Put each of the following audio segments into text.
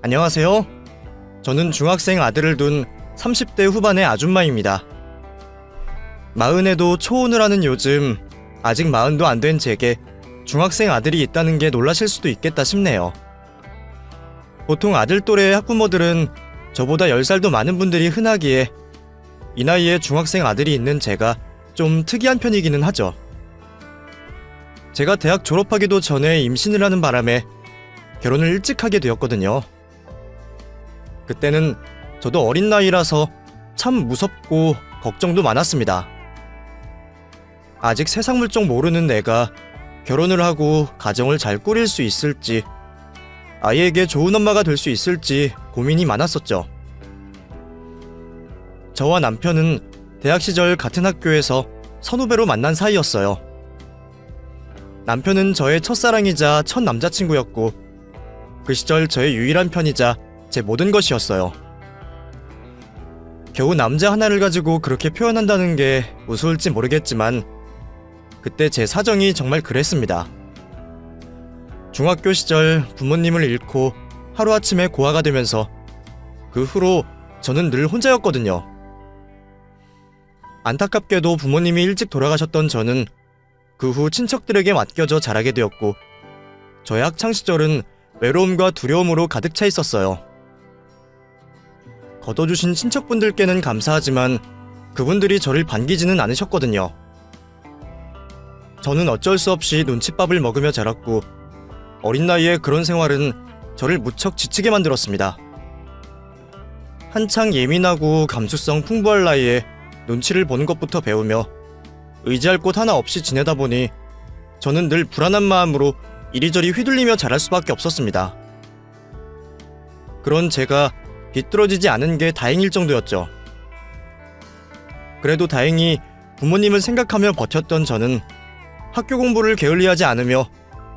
안녕하세요. 저는 중학생 아들을 둔 30대 후반의 아줌마입니다. 마흔에도 초혼을 하는 요즘 아직 마흔도 안 된 제게 중학생 아들이 있다는 게 놀라실 수도 있겠다 싶네요. 보통 아들 또래의 학부모들은 저보다 10살도 많은 분들이 흔하기에 이 나이에 중학생 아들이 있는 제가 좀 특이한 편이기는 하죠. 제가 대학 졸업하기도 전에 임신을 하는 바람에 결혼을 일찍 하게 되었거든요. 그때는 저도 어린 나이라서 참 무섭고 걱정도 많았습니다. 아직 세상 물정 모르는 내가 결혼을 하고 가정을 잘 꾸릴 수 있을지, 아이에게 좋은 엄마가 될 수 있을지 고민이 많았었죠. 저와 남편은 대학 시절 같은 학교에서 선후배로 만난 사이였어요. 남편은 저의 첫사랑이자 첫 남자친구였고 그 시절 저의 유일한 편이자 제 모든 것이었어요. 겨우 남자 하나를 가지고 그렇게 표현한다는 게 우스울지 모르겠지만 그때 제 사정이 정말 그랬습니다. 중학교 시절 부모님을 잃고 하루아침에 고아가 되면서 그 후로 저는 늘 혼자였거든요. 안타깝게도 부모님이 일찍 돌아가셨던 저는 그 후 친척들에게 맡겨져 자라게 되었고 저의 학창시절은 외로움과 두려움으로 가득 차 있었어요. 걷어주신 친척분들께는 감사하지만 그분들이 저를 반기지는 않으셨거든요. 저는 어쩔 수 없이 눈칫밥을 먹으며 자랐고 어린 나이에 그런 생활은 저를 무척 지치게 만들었습니다. 한창 예민하고 감수성 풍부할 나이에 눈치를 보는 것부터 배우며 의지할 곳 하나 없이 지내다 보니 저는 늘 불안한 마음으로 이리저리 휘둘리며 자랄 수밖에 없었습니다. 그런 제가 비뚤어지지 않은 게 다행일 정도였죠. 그래도 다행히 부모님을 생각하며 버텼던 저는 학교 공부를 게을리하지 않으며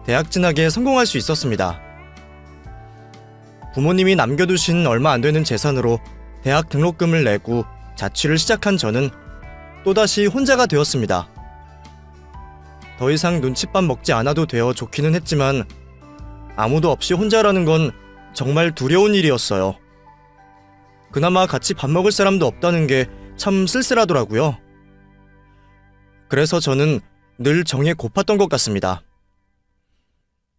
대학 진학에 성공할 수 있었습니다. 부모님이 남겨두신 얼마 안 되는 재산으로 대학 등록금을 내고 자취를 시작한 저는 또다시 혼자가 되었습니다. 더 이상 눈칫밥 먹지 않아도 되어 좋기는 했지만 아무도 없이 혼자라는 건 정말 두려운 일이었어요. 그나마 같이 밥 먹을 사람도 없다는 게 참 쓸쓸하더라고요. 그래서 저는 늘 정에 고팠던 것 같습니다.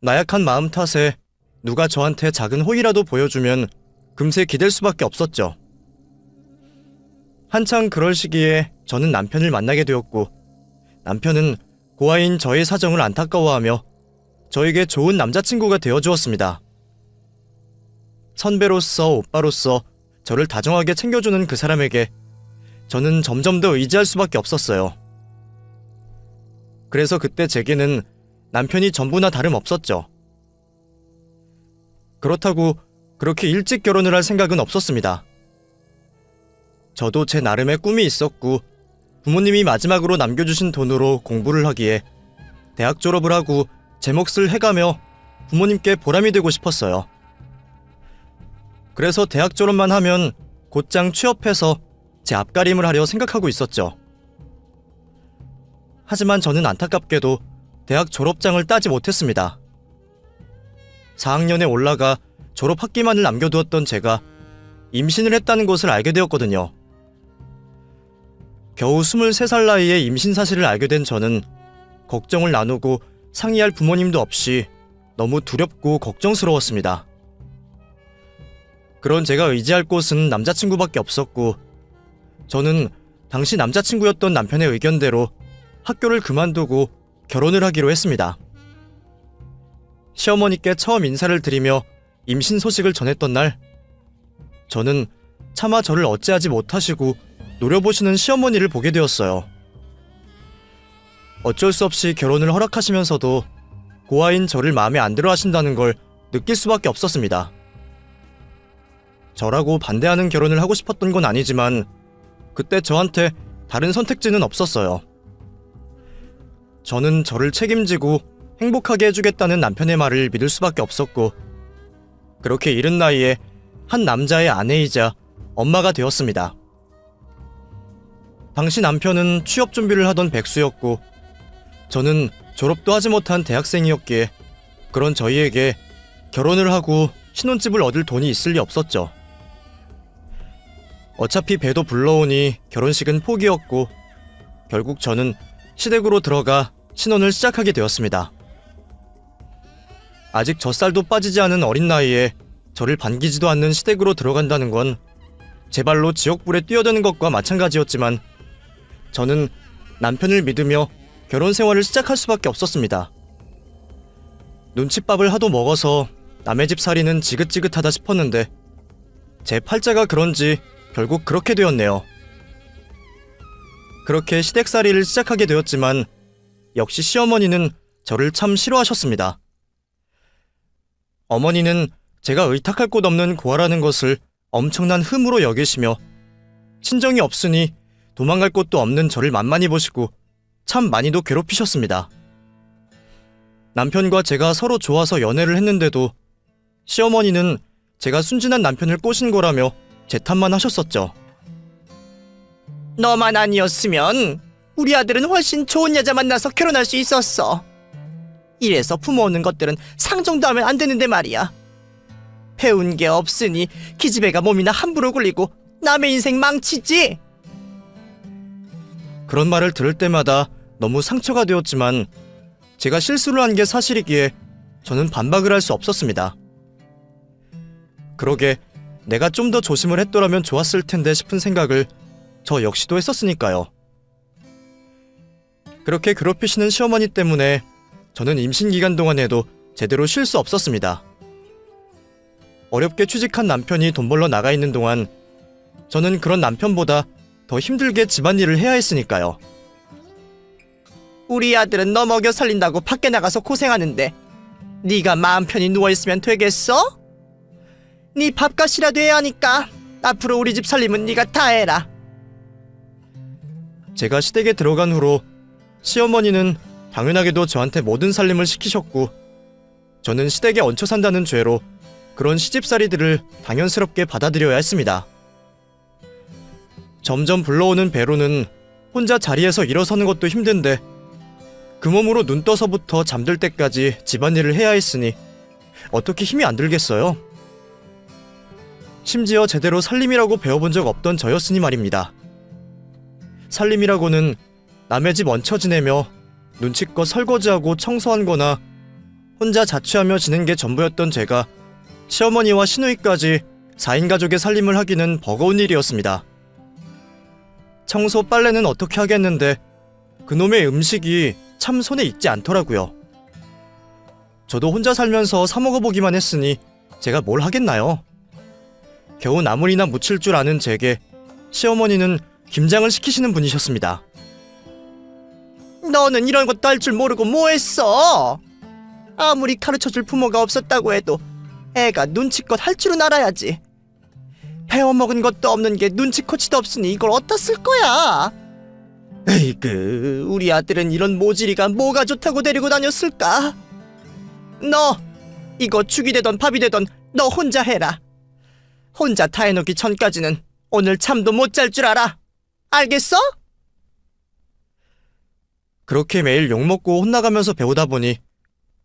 나약한 마음 탓에 누가 저한테 작은 호의라도 보여주면 금세 기댈 수밖에 없었죠. 한창 그럴 시기에 저는 남편을 만나게 되었고 남편은 고아인 저의 사정을 안타까워하며 저에게 좋은 남자친구가 되어주었습니다. 선배로서 오빠로서 저를 다정하게 챙겨주는 그 사람에게 저는 점점 더 의지할 수밖에 없었어요. 그래서 그때 제게는 남편이 전부나 다름없었죠. 그렇다고 그렇게 일찍 결혼을 할 생각은 없었습니다. 저도 제 나름의 꿈이 있었고 부모님이 마지막으로 남겨주신 돈으로 공부를 하기에 대학 졸업을 하고 제 몫을 해가며 부모님께 보람이 되고 싶었어요. 그래서 대학 졸업만 하면 곧장 취업해서 제 앞가림을 하려 생각하고 있었죠. 하지만 저는 안타깝게도 대학 졸업장을 따지 못했습니다. 4학년에 올라가 졸업 학기만을 남겨두었던 제가 임신을 했다는 것을 알게 되었거든요. 겨우 23살 나이에 임신 사실을 알게 된 저는 걱정을 나누고 상의할 부모님도 없이 너무 두렵고 걱정스러웠습니다. 그런 제가 의지할 곳은 남자친구밖에 없었고 저는 당시 남자친구였던 남편의 의견대로 학교를 그만두고 결혼을 하기로 했습니다. 시어머니께 처음 인사를 드리며 임신 소식을 전했던 날 저는 차마 저를 어찌하지 못하시고 노려보시는 시어머니를 보게 되었어요. 어쩔 수 없이 결혼을 허락하시면서도 고아인 저를 마음에 안 들어 하신다는 걸 느낄 수밖에 없었습니다. 저라고 반대하는 결혼을 하고 싶었던 건 아니지만 그때 저한테 다른 선택지는 없었어요. 저는 저를 책임지고 행복하게 해주겠다는 남편의 말을 믿을 수밖에 없었고 그렇게 이른 나이에 한 남자의 아내이자 엄마가 되었습니다. 당시 남편은 취업 준비를 하던 백수였고 저는 졸업도 하지 못한 대학생이었기에 그런 저희에게 결혼을 하고 신혼집을 얻을 돈이 있을 리 없었죠. 어차피 배도 불러오니 결혼식은 포기였고 결국 저는 시댁으로 들어가 신혼을 시작하게 되었습니다. 아직 젖살도 빠지지 않은 어린 나이에 저를 반기지도 않는 시댁으로 들어간다는 건 제 발로 지옥불에 뛰어드는 것과 마찬가지였지만 저는 남편을 믿으며 결혼 생활을 시작할 수밖에 없었습니다. 눈칫밥을 하도 먹어서 남의 집 살이는 지긋지긋하다 싶었는데 제 팔자가 그런지 결국 그렇게 되었네요. 그렇게 시댁살이를 시작하게 되었지만 역시 시어머니는 저를 참 싫어하셨습니다. 어머니는 제가 의탁할 곳 없는 고아라는 것을 엄청난 흠으로 여기시며 친정이 없으니 도망갈 곳도 없는 저를 만만히 보시고 참 많이도 괴롭히셨습니다. 남편과 제가 서로 좋아서 연애를 했는데도 시어머니는 제가 순진한 남편을 꼬신 거라며 재탄만 하셨었죠. 너만 아니었으면 우리 아들은 훨씬 좋은 여자 만나서 결혼할 수 있었어. 이래서 부모 없는 것들은 상정도 하면 안 되는데 말이야. 배운 게 없으니 기집애가 몸이나 함부로 굴리고 남의 인생 망치지. 그런 말을 들을 때마다 너무 상처가 되었지만 제가 실수를 한 게 사실이기에 저는 반박을 할 수 없었습니다. 그러게 내가 좀 더 조심을 했더라면 좋았을 텐데 싶은 생각을 저 역시도 했었으니까요. 그렇게 괴롭히시는 시어머니 때문에 저는 임신 기간 동안에도 제대로 쉴 수 없었습니다. 어렵게 취직한 남편이 돈 벌러 나가 있는 동안 저는 그런 남편보다 더 힘들게 집안일을 해야 했으니까요. 우리 아들은 너 먹여 살린다고 밖에 나가서 고생하는데 네가 마음 편히 누워있으면 되겠어? 네 밥값이라도 해야 하니까 앞으로 우리 집 살림은 네가 다 해라. 제가 시댁에 들어간 후로 시어머니는 당연하게도 저한테 모든 살림을 시키셨고 저는 시댁에 얹혀 산다는 죄로 그런 시집살이들을 당연스럽게 받아들여야 했습니다. 점점 불러오는 배로는 혼자 자리에서 일어서는 것도 힘든데 그 몸으로 눈 떠서부터 잠들 때까지 집안일을 해야 했으니 어떻게 힘이 안 들겠어요? 심지어 제대로 살림이라고 배워본 적 없던 저였으니 말입니다. 살림이라고는 남의 집 얹혀 지내며 눈치껏 설거지하고 청소한 거나 혼자 자취하며 지낸 게 전부였던 제가 시어머니와 시누이까지 4인 가족의 살림을 하기는 버거운 일이었습니다. 청소 빨래는 어떻게 하겠는데 그놈의 음식이 참 손에 익지 않더라고요. 저도 혼자 살면서 사 먹어보기만 했으니 제가 뭘 하겠나요? 겨우 나물이나 무칠 줄 아는 제게 시어머니는 김장을 시키시는 분이셨습니다. 너는 이런 것도 할 줄 모르고 뭐 했어? 아무리 가르쳐줄 부모가 없었다고 해도 애가 눈치껏 할 줄은 알아야지. 배워먹은 것도 없는 게 눈치코치도 없으니 이걸 어디다 쓸 거야? 에이그, 우리 아들은 이런 모질이가 뭐가 좋다고 데리고 다녔을까? 너 이거 죽이 되던 밥이 되던 너 혼자 해라. 혼자 다 해놓기 전까지는 오늘 잠도 못 잘 줄 알아. 알겠어? 그렇게 매일 욕먹고 혼나가면서 배우다 보니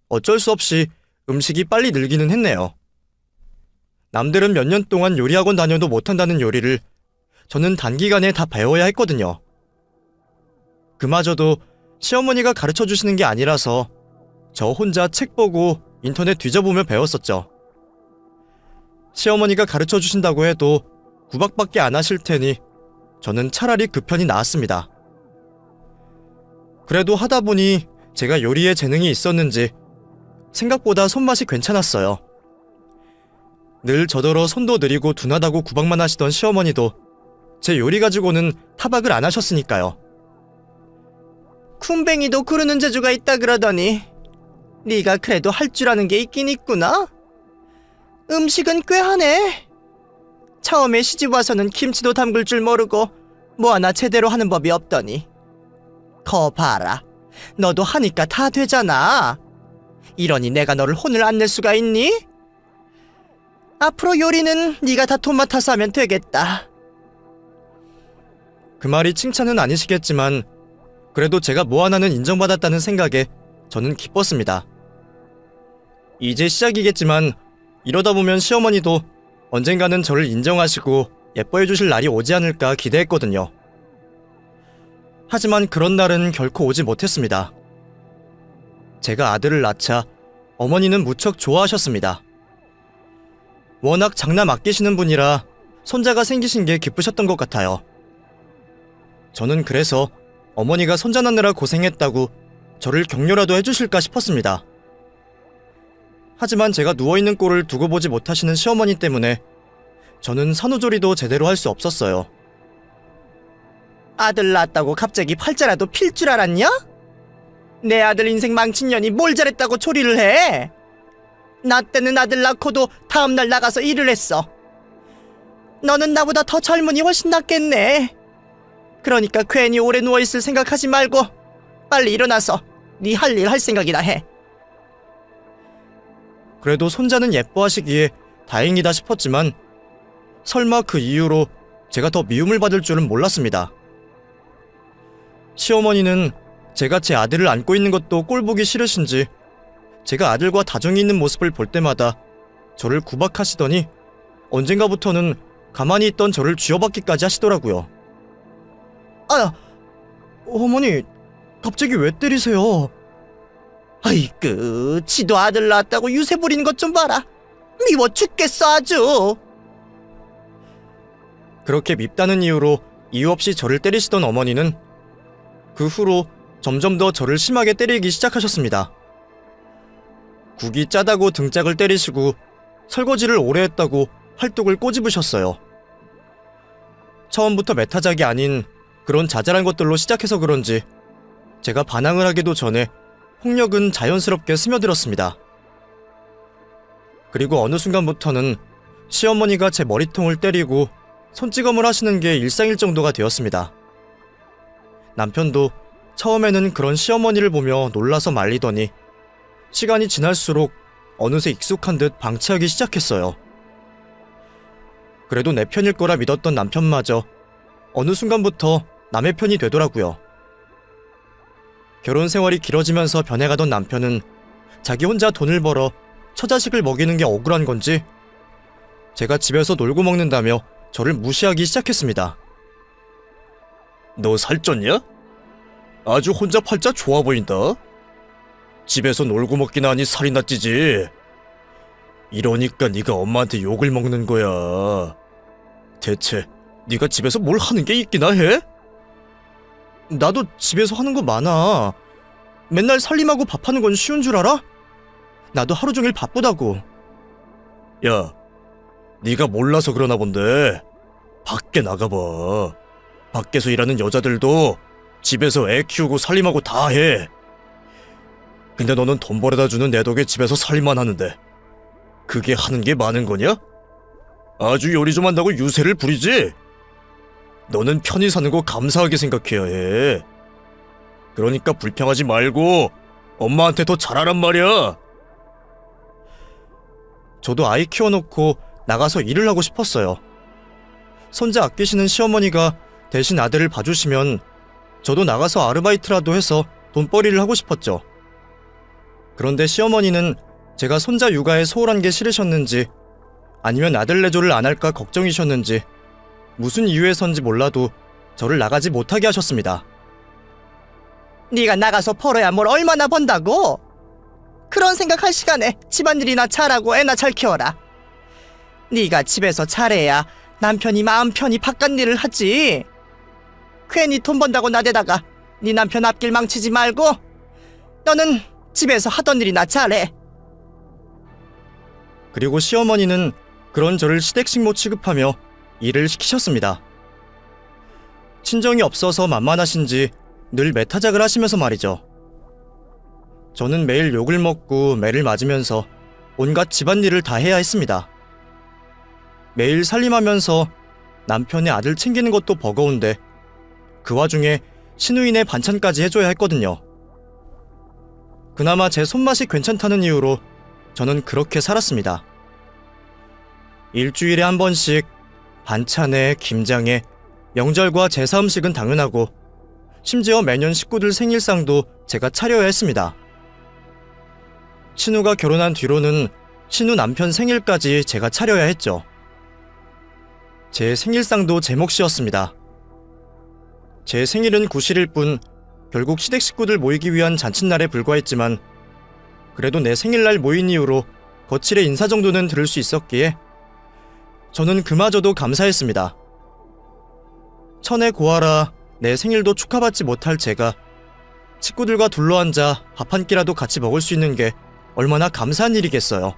어쩔 수 없이 음식이 빨리 늘기는 했네요. 남들은 몇 년 동안 요리학원 다녀도 못한다는 요리를 저는 단기간에 다 배워야 했거든요. 그마저도 시어머니가 가르쳐주시는 게 아니라서 저 혼자 책 보고 인터넷 뒤져보며 배웠었죠. 시어머니가 가르쳐주신다고 해도 구박밖에 안 하실 테니 저는 차라리 그 편이 나았습니다. 그래도 하다 보니 제가 요리에 재능이 있었는지 생각보다 손맛이 괜찮았어요. 늘 저더러 손도 느리고 둔하다고 구박만 하시던 시어머니도 제 요리 가지고는 타박을 안 하셨으니까요. 쿰뱅이도 구르는 재주가 있다 그러더니 네가 그래도 할 줄 아는 게 있긴 있구나. 음식은 꽤 하네. 처음에 시집 와서는 김치도 담글 줄 모르고 뭐 하나 제대로 하는 법이 없더니 거 봐라. 너도 하니까 다 되잖아. 이러니 내가 너를 혼을 안 낼 수가 있니? 앞으로 요리는 네가 다 도맡아서 하면 되겠다. 그 말이 칭찬은 아니시겠지만 그래도 제가 뭐 하나는 인정받았다는 생각에 저는 기뻤습니다. 이제 시작이겠지만 이러다 보면 시어머니도 언젠가는 저를 인정하시고 예뻐해 주실 날이 오지 않을까 기대했거든요. 하지만 그런 날은 결코 오지 못했습니다. 제가 아들을 낳자 어머니는 무척 좋아하셨습니다. 워낙 장남 아끼시는 분이라 손자가 생기신 게 기쁘셨던 것 같아요. 저는 그래서 어머니가 손자 낳느라 고생했다고 저를 격려라도 해주실까 싶었습니다. 하지만 제가 누워있는 꼴을 두고 보지 못하시는 시어머니 때문에 저는 산후조리도 제대로 할 수 없었어요. 아들 낳았다고 갑자기 팔자라도 필 줄 알았냐? 내 아들 인생 망친 년이 뭘 잘했다고 조리를 해? 나 때는 아들 낳고도 다음날 나가서 일을 했어. 너는 나보다 더 젊으니 훨씬 낫겠네. 그러니까 괜히 오래 누워있을 생각하지 말고 빨리 일어나서 네 할 일 할 생각이나 해. 그래도 손자는 예뻐하시기에 다행이다 싶었지만 설마 그 이후로 제가 더 미움을 받을 줄은 몰랐습니다. 시어머니는 제가 제 아들을 안고 있는 것도 꼴보기 싫으신지 제가 아들과 다정이 있는 모습을 볼 때마다 저를 구박하시더니 언젠가부터는 가만히 있던 저를 쥐어받기까지 하시더라고요. 아, 어머니 갑자기 왜 때리세요? 아이고, 지도 아들 낳았다고 유세 부리는 것 좀 봐라. 미워 죽겠어 아주. 그렇게 밉다는 이유로 이유 없이 저를 때리시던 어머니는 그 후로 점점 더 저를 심하게 때리기 시작하셨습니다. 국이 짜다고 등짝을 때리시고 설거지를 오래 했다고 팔뚝을 꼬집으셨어요. 처음부터 메타작이 아닌 그런 자잘한 것들로 시작해서 그런지 제가 반항을 하기도 전에 폭력은 자연스럽게 스며들었습니다. 그리고 어느 순간부터는 시어머니가 제 머리통을 때리고 손찌검을 하시는 게 일상일 정도가 되었습니다. 남편도 처음에는 그런 시어머니를 보며 놀라서 말리더니 시간이 지날수록 어느새 익숙한 듯 방치하기 시작했어요. 그래도 내 편일 거라 믿었던 남편마저 어느 순간부터 남의 편이 되더라고요. 결혼 생활이 길어지면서 변해가던 남편은 자기 혼자 돈을 벌어 처자식을 먹이는 게 억울한 건지 제가 집에서 놀고 먹는다며 저를 무시하기 시작했습니다. 너 살쪘냐? 아주 혼자 팔자 좋아 보인다. 집에서 놀고 먹기나 하니 살이나 찌지. 이러니까 네가 엄마한테 욕을 먹는 거야. 대체 네가 집에서 뭘 하는 게 있기나 해? 나도 집에서 하는 거 많아. 맨날 살림하고 밥하는 건 쉬운 줄 알아? 나도 하루 종일 바쁘다고. 야, 네가 몰라서 그러나 본데 밖에 나가봐. 밖에서 일하는 여자들도 집에서 애 키우고 살림하고 다 해. 근데 너는 돈 벌어다 주는 내 덕에 집에서 살림만 하는데 그게 하는 게 많은 거냐? 아주 요리 좀 한다고 유세를 부리지? 너는 편히 사는 거 감사하게 생각해야 해. 그러니까 불평하지 말고 엄마한테 더 잘하란 말이야. 저도 아이 키워놓고 나가서 일을 하고 싶었어요. 손자 아끼시는 시어머니가 대신 아들을 봐주시면 저도 나가서 아르바이트라도 해서 돈벌이를 하고 싶었죠. 그런데 시어머니는 제가 손자 육아에 소홀한 게 싫으셨는지 아니면 아들 내조를 안 할까 걱정이셨는지 무슨 이유에선지 몰라도 저를 나가지 못하게 하셨습니다. 네가 나가서 벌어야 뭘 얼마나 번다고? 그런 생각할 시간에 집안일이나 잘하고 애나 잘 키워라. 네가 집에서 잘해야 남편이 마음 편히 바깥일을 하지. 괜히 돈 번다고 나대다가 네 남편 앞길 망치지 말고 너는 집에서 하던 일이나 잘해. 그리고 시어머니는 그런 저를 시댁식모 취급하며 일을 시키셨습니다. 친정이 없어서 만만하신지 늘 매타작을 하시면서 말이죠. 저는 매일 욕을 먹고 매를 맞으면서 온갖 집안일을 다 해야 했습니다. 매일 살림하면서 남편의 아들 챙기는 것도 버거운데 그 와중에 시누이네 반찬까지 해줘야 했거든요. 그나마 제 손맛이 괜찮다는 이유로 저는 그렇게 살았습니다. 일주일에 한 번씩 반찬에 김장에 명절과 제사 음식은 당연하고 심지어 매년 식구들 생일상도 제가 차려야 했습니다. 신우가 결혼한 뒤로는 신우 남편 생일까지 제가 차려야 했죠. 제 생일상도 제 몫이었습니다. 제 생일은 구실일 뿐 결국 시댁 식구들 모이기 위한 잔칫날에 불과했지만 그래도 내 생일날 모인 이후로 거칠의 인사 정도는 들을 수 있었기에 저는 그마저도 감사했습니다. 천에 고아라 내 생일도 축하받지 못할 제가 식구들과 둘러앉아 밥 한 끼라도 같이 먹을 수 있는 게 얼마나 감사한 일이겠어요.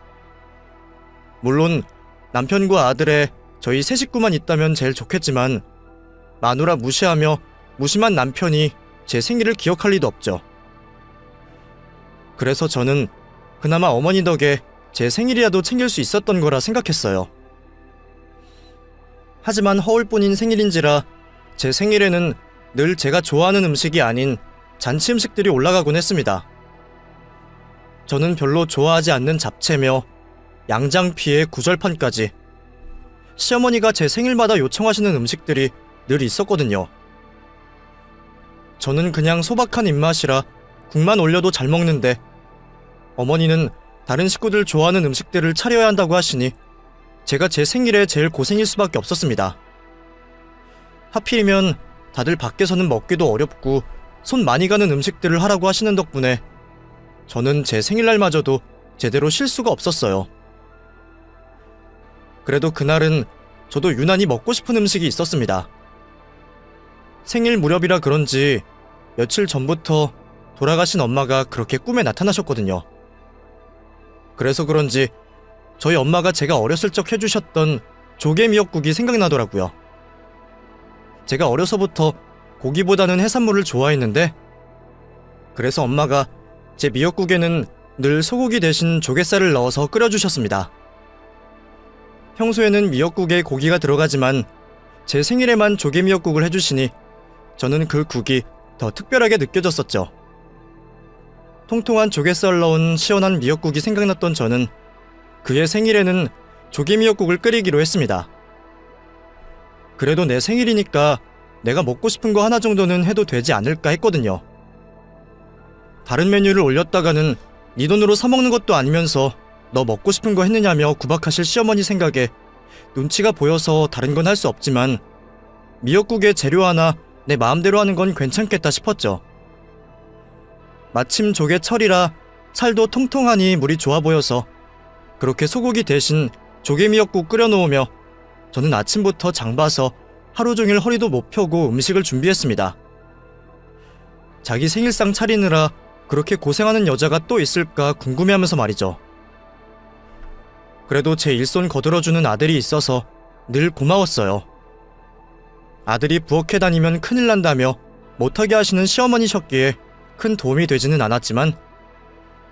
물론 남편과 아들의 저희 세 식구만 있다면 제일 좋겠지만 마누라 무시하며 무심한 남편이 제 생일을 기억할 리도 없죠. 그래서 저는 그나마 어머니 덕에 제 생일이라도 챙길 수 있었던 거라 생각했어요. 하지만 허울뿐인 생일인지라 제 생일에는 늘 제가 좋아하는 음식이 아닌 잔치 음식들이 올라가곤 했습니다. 저는 별로 좋아하지 않는 잡채며 양장피에 구절판까지 시어머니가 제 생일마다 요청하시는 음식들이 늘 있었거든요. 저는 그냥 소박한 입맛이라 국만 올려도 잘 먹는데 어머니는 다른 식구들 좋아하는 음식들을 차려야 한다고 하시니 제가 제 생일에 제일 고생일 수밖에 없었습니다. 하필이면 다들 밖에서는 먹기도 어렵고 손 많이 가는 음식들을 하라고 하시는 덕분에 저는 제 생일날마저도 제대로 쉴 수가 없었어요. 그래도 그날은 저도 유난히 먹고 싶은 음식이 있었습니다. 생일 무렵이라 그런지 며칠 전부터 돌아가신 엄마가 그렇게 꿈에 나타나셨거든요. 그래서 그런지 저희 엄마가 제가 어렸을 적 해주셨던 조개 미역국이 생각나더라고요. 제가 어려서부터 고기보다는 해산물을 좋아했는데 그래서 엄마가 제 미역국에는 늘 소고기 대신 조갯살을 넣어서 끓여주셨습니다. 평소에는 미역국에 고기가 들어가지만 제 생일에만 조개 미역국을 해주시니 저는 그 국이 더 특별하게 느껴졌었죠. 통통한 조갯살 넣은 시원한 미역국이 생각났던 저는 그의 생일에는 조개 미역국을 끓이기로 했습니다. 그래도 내 생일이니까 내가 먹고 싶은 거 하나 정도는 해도 되지 않을까 했거든요. 다른 메뉴를 올렸다가는 네 돈으로 사먹는 것도 아니면서 너 먹고 싶은 거 했느냐며 구박하실 시어머니 생각에 눈치가 보여서 다른 건 할 수 없지만 미역국에 재료 하나 내 마음대로 하는 건 괜찮겠다 싶었죠. 마침 조개철이라 살도 통통하니 물이 좋아 보여서 그렇게 소고기 대신 조개 미역국 끓여놓으며 저는 아침부터 장 봐서 하루 종일 허리도 못 펴고 음식을 준비했습니다. 자기 생일상 차리느라 그렇게 고생하는 여자가 또 있을까 궁금해하면서 말이죠. 그래도 제 일손 거들어주는 아들이 있어서 늘 고마웠어요. 아들이 부엌에 다니면 큰일 난다며 못하게 하시는 시어머니셨기에 큰 도움이 되지는 않았지만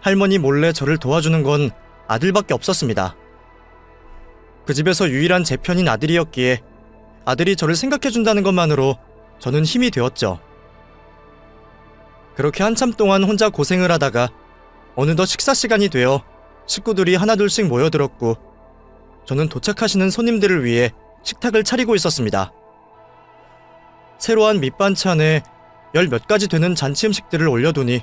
할머니 몰래 저를 도와주는 건 아들밖에 없었습니다. 그 집에서 유일한 제 편인 아들이었기에 아들이 저를 생각해준다는 것만으로 저는 힘이 되었죠. 그렇게 한참 동안 혼자 고생을 하다가 어느덧 식사 시간이 되어 식구들이 하나둘씩 모여들었고 저는 도착하시는 손님들을 위해 식탁을 차리고 있었습니다. 새로 한 밑반찬에 열 몇 가지 되는 잔치 음식들을 올려두니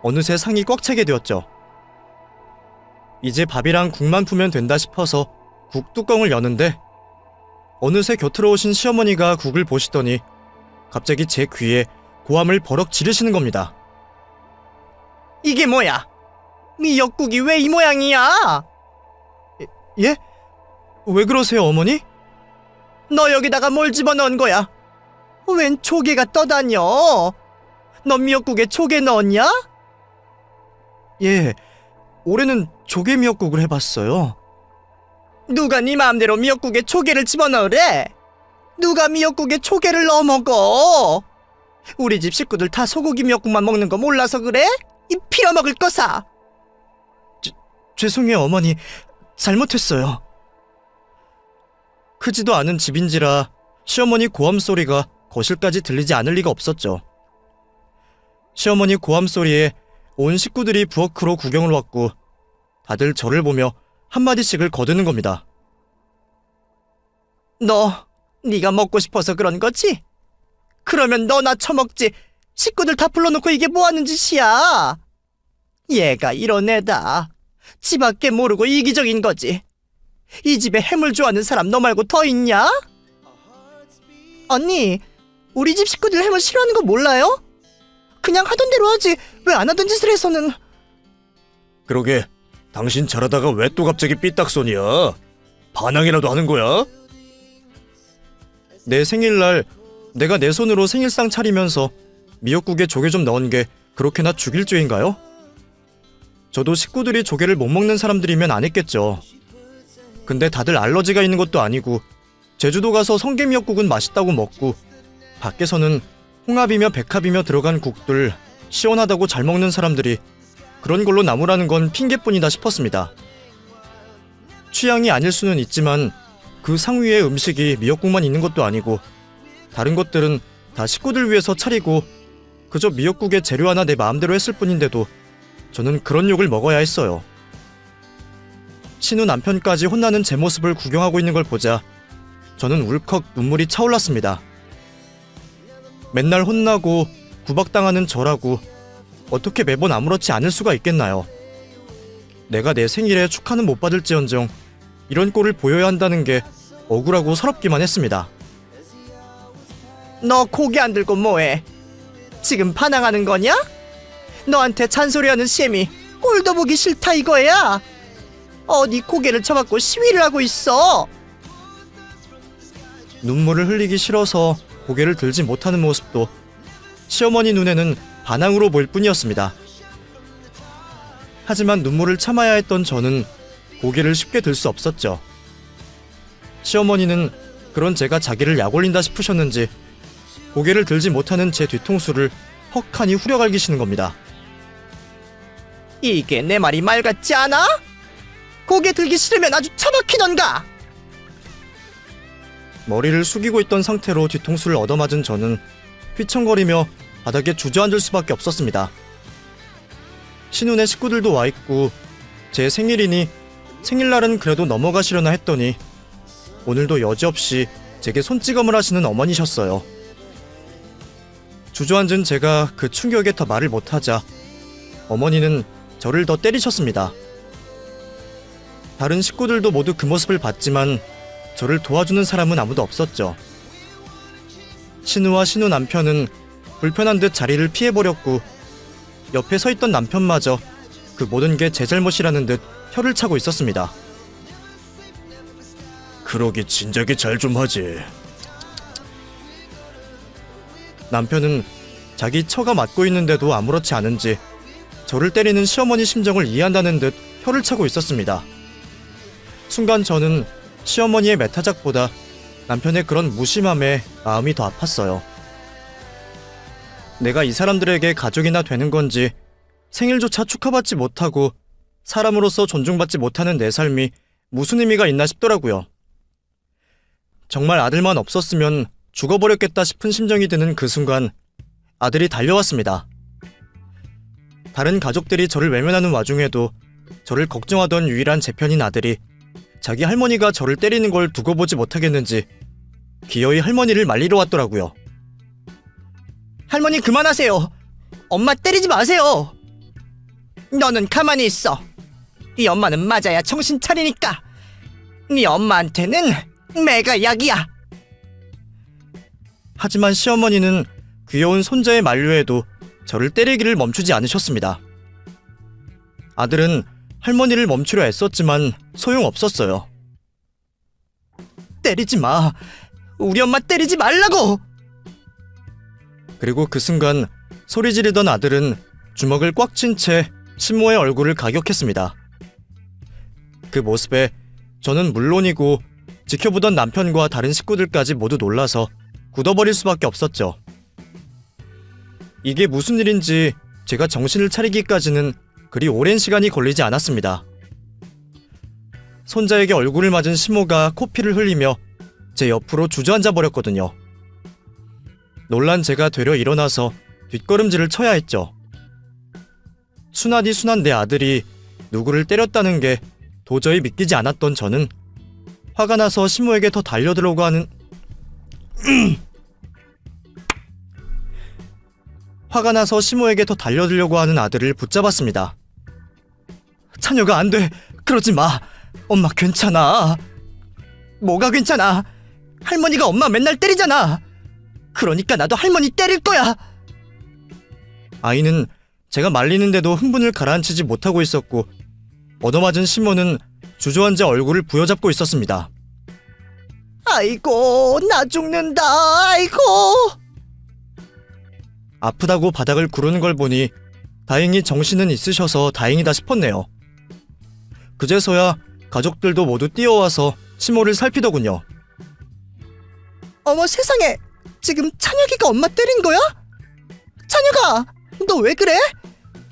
어느새 상이 꽉 차게 되었죠. 이제 밥이랑 국만 푸면 된다 싶어서 국 뚜껑을 여는데 어느새 곁으로 오신 시어머니가 국을 보시더니 갑자기 제 귀에 고함을 버럭 지르시는 겁니다. 이게 뭐야? 미역국이 왜 이 모양이야? 예? 왜 그러세요, 어머니? 너 여기다가 뭘 집어넣은 거야? 웬 조개가 떠다녀? 너 미역국에 조개 넣었냐? 예, 올해는 조개 미역국을 해봤어요. 누가 네 마음대로 미역국에 조개를 집어넣으래? 누가 미역국에 조개를 넣어 먹어? 우리 집 식구들 다 소고기 미역국만 먹는 거 몰라서 그래? 이 빌어먹을 거사! 죄송해요, 어머니. 잘못했어요. 크지도 않은 집인지라 시어머니 고함 소리가 거실까지 들리지 않을 리가 없었죠. 시어머니 고함 소리에 온 식구들이 부엌으로 구경을 왔고 다들 저를 보며 한마디씩을 거드는 겁니다. 너, 네가 먹고 싶어서 그런 거지? 그러면 너나 처먹지. 식구들 다 불러놓고 이게 뭐 하는 짓이야? 얘가 이런 애다. 지밖에 모르고 이기적인 거지. 이 집에 해물 좋아하는 사람 너 말고 더 있냐? 언니, 우리 집 식구들 해물 싫어하는 거 몰라요? 그냥 하던 대로 하지 왜 안 하던 짓을 해서는. 그러게, 당신 잘하다가 왜 또 갑자기 삐딱선이야? 반항이라도 하는 거야? 내 생일날 내가 내 손으로 생일상 차리면서 미역국에 조개 좀 넣은 게 그렇게나 죽일 죄인가요? 저도 식구들이 조개를 못 먹는 사람들이면 안 했겠죠. 근데 다들 알러지가 있는 것도 아니고 제주도 가서 성게 미역국은 맛있다고 먹고 밖에서는 홍합이며 백합이며 들어간 국들 시원하다고 잘 먹는 사람들이 그런 걸로 나무라는 건 핑계뿐이다 싶었습니다. 취향이 아닐 수는 있지만 그 상위의 음식이 미역국만 있는 것도 아니고 다른 것들은 다 식구들 위해서 차리고 그저 미역국에 재료 하나 내 마음대로 했을 뿐인데도 저는 그런 욕을 먹어야 했어요. 신우 남편까지 혼나는 제 모습을 구경하고 있는 걸 보자 저는 울컥 눈물이 차올랐습니다. 맨날 혼나고 구박당하는 저라고 어떻게 매번 아무렇지 않을 수가 있겠나요? 내가 내 생일에 축하는 못 받을지언정 이런 꼴을 보여야 한다는 게 억울하고 서럽기만 했습니다. 너 고개 안 들고 뭐해? 지금 반항하는 거냐? 너한테 잔소리하는 셈이 꼴도 보기 싫다 이거야. 어디 고개를 쳐박고 시위를 하고 있어. 눈물을 흘리기 싫어서 고개를 들지 못하는 모습도 시어머니 눈에는 반항으로 보일 뿐이었습니다. 하지만 눈물을 참아야 했던 저는 고개를 쉽게 들 수 없었죠. 시어머니는 그런 제가 자기를 약올린다 싶으셨는지 고개를 들지 못하는 제 뒤통수를 헉하니 후려갈기시는 겁니다. 이게 내 말이 말 같지 않아? 고개 들기 싫으면 아주 처박히던가. 머리를 숙이고 있던 상태로 뒤통수를 얻어맞은 저는 휘청거리며 바닥에 주저앉을 수밖에 없었습니다. 신혼의 식구들도 와있고 제 생일이니 생일날은 그래도 넘어가시려나 했더니 오늘도 여지없이 제게 손찌검을 하시는 어머니셨어요. 주저앉은 제가 그 충격에 더 말을 못하자 어머니는 저를 더 때리셨습니다. 다른 식구들도 모두 그 모습을 봤지만 저를 도와주는 사람은 아무도 없었죠. 신우와 신우 남편은 불편한 듯 자리를 피해버렸고 옆에 서 있던 남편마저 그 모든 게 제 잘못이라는 듯 혀를 차고 있었습니다. 그러기 진작에 잘 좀 하지. 남편은 자기 처가 맞고 있는데도 아무렇지 않은지 저를 때리는 시어머니 심정을 이해한다는 듯 혀를 차고 있었습니다. 순간 저는 시어머니의 매타작보다 남편의 그런 무심함에 마음이 더 아팠어요. 내가 이 사람들에게 가족이나 되는 건지 생일조차 축하받지 못하고 사람으로서 존중받지 못하는 내 삶이 무슨 의미가 있나 싶더라고요. 정말 아들만 없었으면 죽어버렸겠다 싶은 심정이 드는 그 순간 아들이 달려왔습니다. 다른 가족들이 저를 외면하는 와중에도 저를 걱정하던 유일한 제 편인 아들이 자기 할머니가 저를 때리는 걸 두고 보지 못하겠는지 기어이 할머니를 말리러 왔더라고요. 할머니 그만하세요. 엄마 때리지 마세요. 너는 가만히 있어. 네 엄마는 맞아야 정신 차리니까. 네 엄마한테는 매가 약이야. 하지만 시어머니는 귀여운 손자의 만류에도 저를 때리기를 멈추지 않으셨습니다. 아들은 할머니를 멈추려 애썼지만 소용없었어요. 때리지 마. 우리 엄마 때리지 말라고. 그리고 그 순간 소리 지르던 아들은 주먹을 꽉 쥔 채 신모의 얼굴을 가격했습니다. 그 모습에 저는 물론이고 지켜보던 남편과 다른 식구들까지 모두 놀라서 굳어버릴 수밖에 없었죠. 이게 무슨 일인지 제가 정신을 차리기까지는 그리 오랜 시간이 걸리지 않았습니다. 손자에게 얼굴을 맞은 시모가 코피를 흘리며 제 옆으로 주저앉아 버렸거든요. 놀란 제가 되려 일어나서 뒷걸음질을 쳐야 했죠. 순하디 순한 내 아들이 누구를 때렸다는 게 도저히 믿기지 않았던 저는 화가 나서 시모에게 더 달려들려고 하는 화가 나서 시모에게 더 달려들려고 하는 아들을 붙잡았습니다. 찬혁아, 안 돼. 그러지 마. 엄마 괜찮아. 뭐가 괜찮아? 할머니가 엄마 맨날 때리잖아. 그러니까 나도 할머니 때릴 거야. 아이는 제가 말리는데도 흥분을 가라앉히지 못하고 있었고, 얻어맞은 시몬은 주저앉아 얼굴을 부여잡고 있었습니다. 아이고, 나 죽는다. 아이고. 아프다고 바닥을 구르는 걸 보니 다행히 정신은 있으셔서 다행이다 싶었네요. 그제서야 가족들도 모두 뛰어와서 시모를 살피더군요. 어머 세상에, 지금 찬혁이가 엄마 때린 거야? 찬혁아, 너 왜 그래?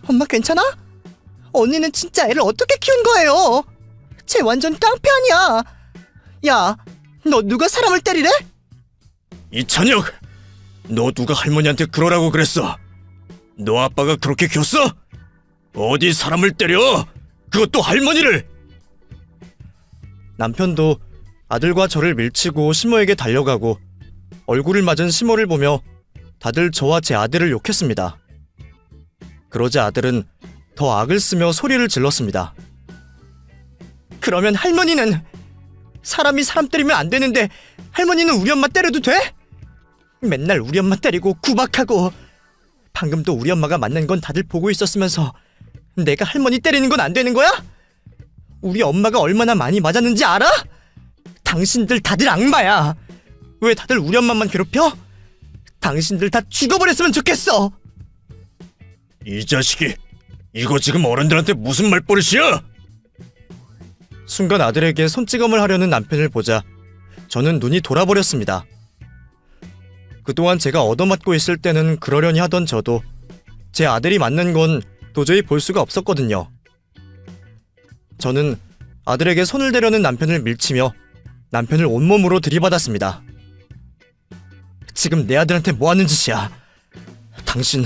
엄마 괜찮아? 언니는 진짜 애를 어떻게 키운 거예요? 쟤 완전 깡패 아니야. 야, 너 누가 사람을 때리래? 이찬혁! 너 누가 할머니한테 그러라고 그랬어? 너 아빠가 그렇게 겼어? 어디 사람을 때려? 그것도 할머니를! 남편도 아들과 저를 밀치고 시모에게 달려가고 얼굴을 맞은 시모를 보며 다들 저와 제 아들을 욕했습니다. 그러자 아들은 더 악을 쓰며 소리를 질렀습니다. 그러면 할머니는? 사람이 사람 때리면 안 되는데 할머니는 우리 엄마 때려도 돼? 맨날 우리 엄마 때리고 구박하고, 방금도 우리 엄마가 맞는 건 다들 보고 있었으면서 내가 할머니 때리는 건 안 되는 거야? 우리 엄마가 얼마나 많이 맞았는지 알아? 당신들 다들 악마야. 왜 다들 우리 엄마만 괴롭혀? 당신들 다 죽어버렸으면 좋겠어. 이 자식이 이거 지금 어른들한테 무슨 말버릇이야? 순간 아들에게 손찌검을 하려는 남편을 보자 저는 눈이 돌아버렸습니다. 그동안 제가 얻어맞고 있을 때는 그러려니 하던 저도 제 아들이 맞는 건 도저히 볼 수가 없었거든요. 저는 아들에게 손을 대려는 남편을 밀치며 남편을 온몸으로 들이받았습니다. 지금 내 아들한테 뭐 하는 짓이야? 당신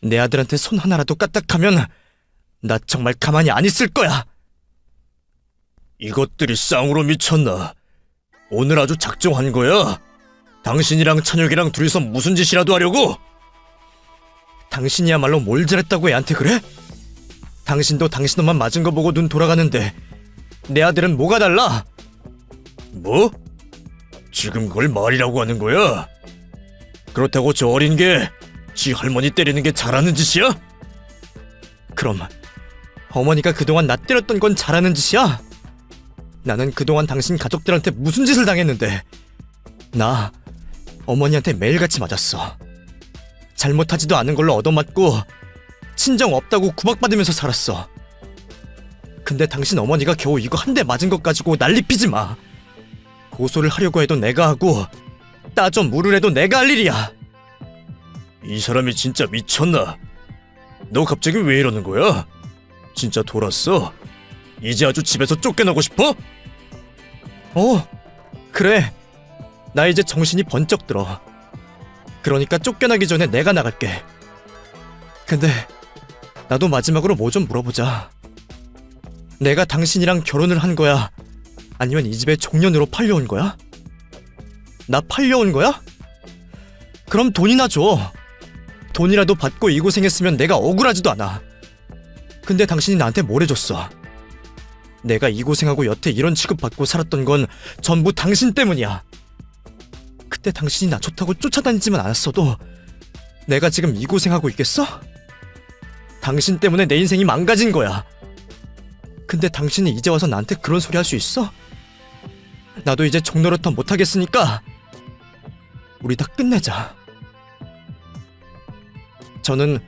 내 아들한테 손 하나라도 까딱하면 나 정말 가만히 안 있을 거야. 이것들이 쌍으로 미쳤나? 오늘 아주 작정한 거야? 당신이랑 찬혁이랑 둘이서 무슨 짓이라도 하려고? 당신이야말로 뭘 잘했다고 애한테 그래? 당신도 당신 엄마 맞은 거 보고 눈 돌아가는데 내 아들은 뭐가 달라? 뭐? 지금 그걸 말이라고 하는 거야? 그렇다고 저 어린 게 지 할머니 때리는 게 잘하는 짓이야? 그럼 어머니가 그동안 나 때렸던 건 잘하는 짓이야? 나는 그동안 당신 가족들한테 무슨 짓을 당했는데. 나 어머니한테 매일같이 맞았어. 잘못하지도 않은 걸로 얻어맞고 친정 없다고 구박받으면서 살았어. 근데 당신 어머니가 겨우 이거 한 대 맞은 것 가지고 난리 피지 마. 고소를 하려고 해도 내가 하고 따져 물으래도 내가 할 일이야. 이 사람이 진짜 미쳤나? 너 갑자기 왜 이러는 거야? 진짜 돌았어? 이제 아주 집에서 쫓겨나고 싶어? 그래. 나 이제 정신이 번쩍 들어. 그러니까 쫓겨나기 전에 내가 나갈게. 근데 나도 마지막으로 뭐 좀 물어보자. 내가 당신이랑 결혼을 한 거야? 아니면 이 집에 종년으로 팔려온 거야? 나 팔려온 거야? 그럼 돈이나 줘. 돈이라도 받고 이 고생했으면 내가 억울하지도 않아. 근데 당신이 나한테 뭘 해줬어? 내가 이 고생하고 여태 이런 취급받고 살았던 건 전부 당신 때문이야. 그때 당신이 나 좋다고 쫓아다니지만 않았어도 내가 지금 이 고생하고 있겠어? 당신 때문에 내 인생이 망가진 거야. 근데 당신이 이제 와서 나한테 그런 소리 할 수 있어? 나도 이제 종노릇더 못하겠으니까 우리 다 끝내자. 저는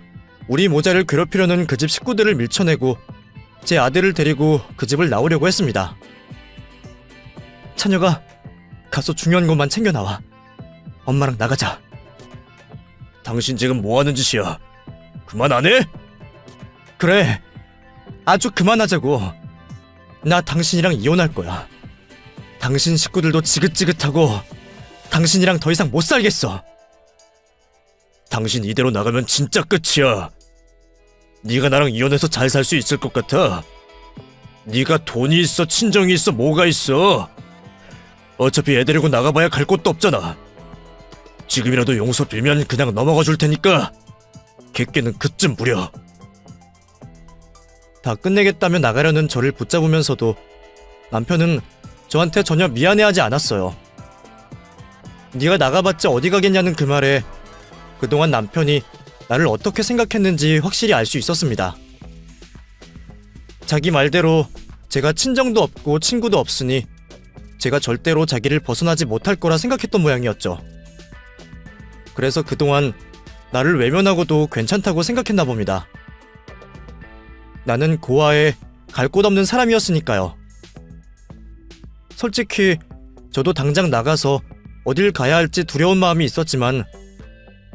우리 모자를 괴롭히려는 그 집 식구들을 밀쳐내고 제 아들을 데리고 그 집을 나오려고 했습니다. 찬혁아, 가서 중요한 것만 챙겨 나와. 엄마랑 나가자. 당신 지금 뭐 하는 짓이야? 그만 안 해? 그래, 아주 그만하자고. 나 당신이랑 이혼할 거야. 당신 식구들도 지긋지긋하고 당신이랑 더 이상 못 살겠어. 당신 이대로 나가면 진짜 끝이야. 네가 나랑 이혼해서 잘 살 수 있을 것 같아? 네가 돈이 있어, 친정이 있어, 뭐가 있어? 어차피 애 데리고 나가봐야 갈 곳도 없잖아. 지금이라도 용서 빌면 그냥 넘어가 줄 테니까 객기는 그쯤 부려. 다 끝내겠다며 나가려는 저를 붙잡으면서도 남편은 저한테 전혀 미안해하지 않았어요. 네가 나가봤자 어디 가겠냐는 그 말에 그동안 남편이 나를 어떻게 생각했는지 확실히 알 수 있었습니다. 자기 말대로 제가 친정도 없고 친구도 없으니 제가 절대로 자기를 벗어나지 못할 거라 생각했던 모양이었죠. 그래서 그동안 나를 외면하고도 괜찮다고 생각했나 봅니다. 나는 고아에 갈 곳 없는 사람이었으니까요. 솔직히 저도 당장 나가서 어딜 가야 할지 두려운 마음이 있었지만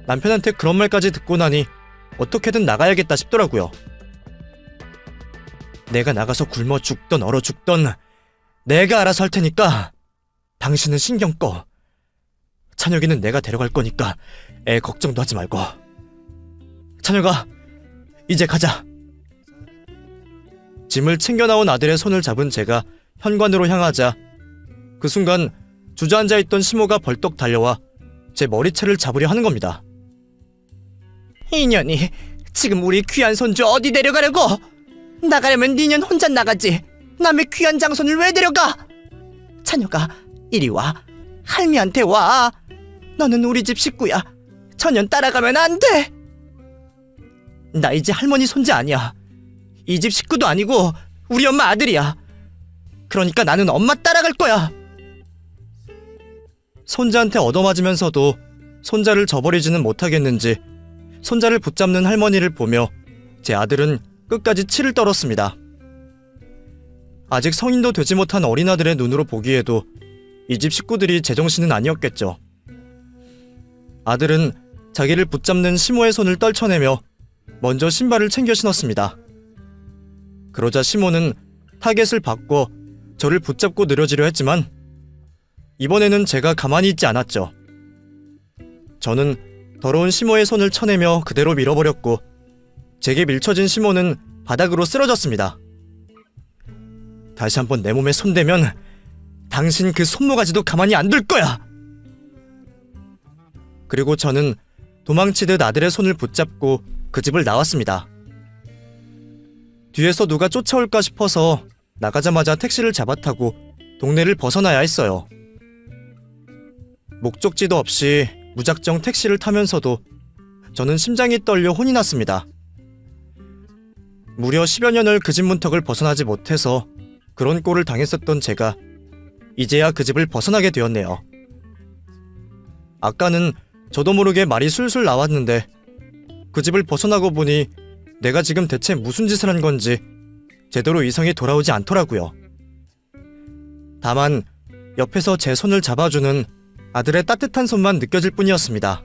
남편한테 그런 말까지 듣고 나니 어떻게든 나가야겠다 싶더라고요. 내가 나가서 굶어 죽던 얼어 죽던 내가 알아서 할 테니까 당신은 신경 꺼. 찬혁이는 내가 데려갈 거니까 애 걱정도 하지 말고. 찬혁아, 이제 가자. 짐을 챙겨 나온 아들의 손을 잡은 제가 현관으로 향하자 그 순간 주저앉아 있던 시모가 벌떡 달려와 제 머리채를 잡으려 하는 겁니다. 이년이 지금 우리 귀한 손주 어디 데려가려고? 나가려면 니년 혼자 나가지. 남의 귀한 장손을 왜 데려가? 찬혁아, 이리 와. 할미한테 와. 너는 우리 집 식구야. 전혀 따라가면 안 돼. 나 이제 할머니 손자 아니야. 이 집 식구도 아니고 우리 엄마 아들이야. 그러니까 나는 엄마 따라갈 거야. 손자한테 얻어맞으면서도 손자를 저버리지는 못하겠는지 손자를 붙잡는 할머니를 보며 제 아들은 끝까지 치를 떨었습니다. 아직 성인도 되지 못한 어린아들의 눈으로 보기에도 이 집 식구들이 제정신은 아니었겠죠. 아들은 자기를 붙잡는 시모의 손을 떨쳐내며 먼저 신발을 챙겨 신었습니다. 그러자 시모는 타겟을 바꿔 저를 붙잡고 느려지려 했지만 이번에는 제가 가만히 있지 않았죠. 저는 더러운 시모의 손을 쳐내며 그대로 밀어버렸고 제게 밀쳐진 시모는 바닥으로 쓰러졌습니다. 다시 한번 내 몸에 손대면 당신 그 손모가지도 가만히 안 둘 거야! 그리고 저는 도망치듯 아들의 손을 붙잡고 그 집을 나왔습니다. 뒤에서 누가 쫓아올까 싶어서 나가자마자 택시를 잡아타고 동네를 벗어나야 했어요. 목적지도 없이 무작정 택시를 타면서도 저는 심장이 떨려 혼이 났습니다. 무려 10여 년을 그 집 문턱을 벗어나지 못해서 그런 꼴을 당했었던 제가 이제야 그 집을 벗어나게 되었네요. 아까는 저도 모르게 말이 술술 나왔는데 그 집을 벗어나고 보니 내가 지금 대체 무슨 짓을 한 건지 제대로 이성이 돌아오지 않더라고요. 다만 옆에서 제 손을 잡아주는 아들의 따뜻한 손만 느껴질 뿐이었습니다.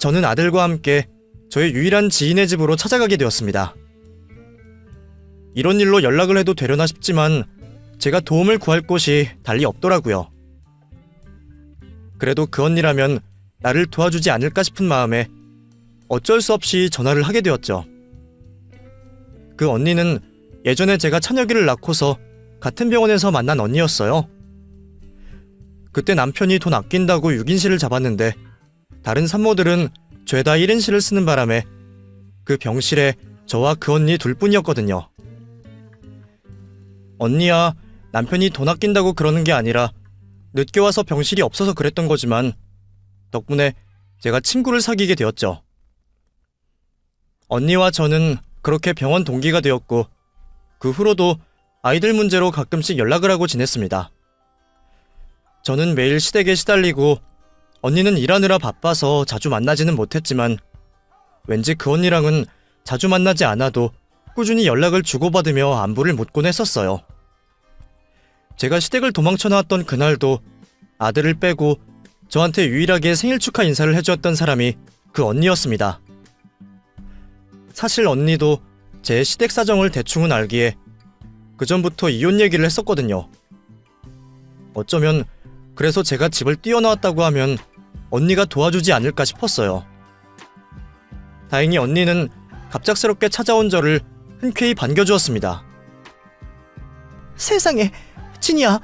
저는 아들과 함께 저의 유일한 지인의 집으로 찾아가게 되었습니다. 이런 일로 연락을 해도 되려나 싶지만 제가 도움을 구할 곳이 달리 없더라고요. 그래도 그 언니라면 나를 도와주지 않을까 싶은 마음에 어쩔 수 없이 전화를 하게 되었죠. 그 언니는 예전에 제가 찬혁이를 낳고서 같은 병원에서 만난 언니였어요. 그때 남편이 돈 아낀다고 6인실을 잡았는데 다른 산모들은 죄다 1인실을 쓰는 바람에 그 병실에 저와 그 언니 둘뿐이었거든요. 언니야, 남편이 돈 아낀다고 그러는 게 아니라 늦게 와서 병실이 없어서 그랬던 거지만 덕분에 제가 친구를 사귀게 되었죠. 언니와 저는 그렇게 병원 동기가 되었고 그 후로도 아이들 문제로 가끔씩 연락을 하고 지냈습니다. 저는 매일 시댁에 시달리고 언니는 일하느라 바빠서 자주 만나지는 못했지만 왠지 그 언니랑은 자주 만나지 않아도 꾸준히 연락을 주고받으며 안부를 묻곤 했었어요. 제가 시댁을 도망쳐 나왔던 그날도 아들을 빼고 저한테 유일하게 생일 축하 인사를 해주었던 사람이 그 언니였습니다. 사실 언니도 제 시댁 사정을 대충은 알기에 그전부터 이혼 얘기를 했었거든요. 어쩌면 그래서 제가 집을 뛰어나왔다고 하면 언니가 도와주지 않을까 싶었어요. 다행히 언니는 갑작스럽게 찾아온 저를 흔쾌히 반겨주었습니다. 세상에, 진이야,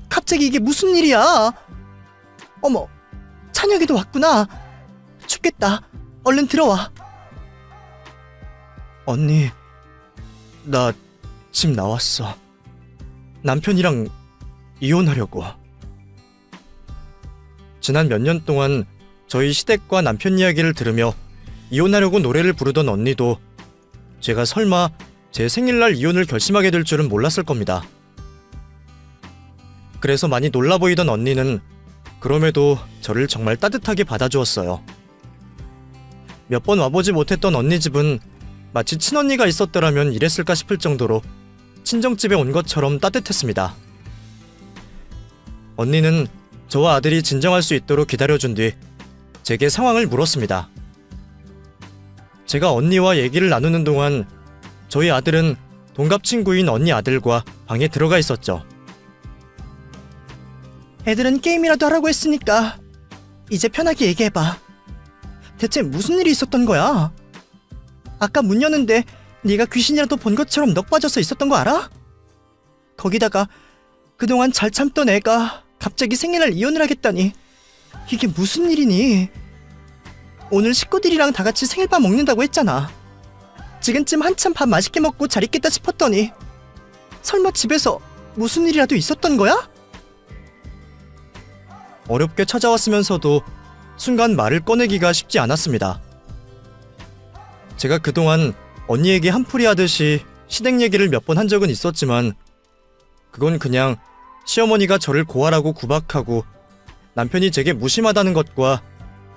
갑자기 이게 무슨 일이야? 어머, 찬혁이도 왔구나. 춥겠다. 얼른 들어와. 언니, 나 집 나왔어. 남편이랑 이혼하려고. 지난 몇 년 동안 저희 시댁과 남편 이야기를 들으며 이혼하려고 노래를 부르던 언니도 제가 설마 제 생일날 이혼을 결심하게 될 줄은 몰랐을 겁니다. 그래서 많이 놀라 보이던 언니는 그럼에도 저를 정말 따뜻하게 받아주었어요. 몇 번 와보지 못했던 언니 집은 마치 친언니가 있었더라면 이랬을까 싶을 정도로 친정집에 온 것처럼 따뜻했습니다. 언니는 저와 아들이 진정할 수 있도록 기다려준 뒤 제게 상황을 물었습니다. 제가 언니와 얘기를 나누는 동안 저희 아들은 동갑 친구인 언니 아들과 방에 들어가 있었죠. 애들은 게임이라도 하라고 했으니까 이제 편하게 얘기해봐. 대체 무슨 일이 있었던 거야? 아까 문 여는데 네가 귀신이라도 본 것처럼 넋 빠져서 있었던 거 알아? 거기다가 그동안 잘 참던 애가 갑자기 생일날 이혼을 하겠다니 이게 무슨 일이니? 오늘 식구들이랑 다 같이 생일밥 먹는다고 했잖아. 지금쯤 한참 밥 맛있게 먹고 잘 있겠다 싶었더니 설마 집에서 무슨 일이라도 있었던 거야? 어렵게 찾아왔으면서도 순간 말을 꺼내기가 쉽지 않았습니다. 제가 그동안 언니에게 한풀이 하듯이 시댁 얘기를 몇 번 한 적은 있었지만 그건 그냥 시어머니가 저를 고아라고 구박하고 남편이 제게 무심하다는 것과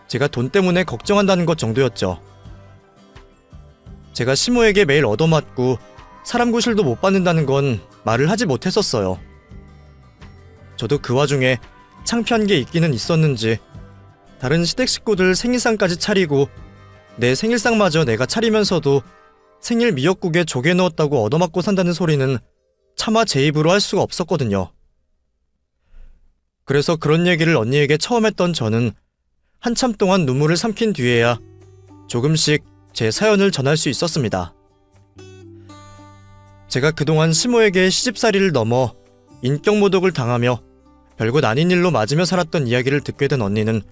제가 돈 때문에 걱정한다는 것 정도였죠. 제가 시모에게 매일 얻어맞고 사람 구실도 못 받는다는 건 말을 하지 못했었어요. 저도 그 와중에 창피한 게 있기는 있었는지 다른 시댁 식구들 생일상까지 차리고 내 생일상마저 내가 차리면서도 생일 미역국에 조개 넣었다고 얻어맞고 산다는 소리는 차마 제 입으로 할 수가 없었거든요. 그래서 그런 얘기를 언니에게 처음 했던 저는 한참 동안 눈물을 삼킨 뒤에야 조금씩 제 사연을 전할 수 있었습니다. 제가 그동안 시모에게 시집살이를 넘어 인격모독을 당하며 별것 아닌 일로 맞으며 살았던 이야기를 듣게 된 언니는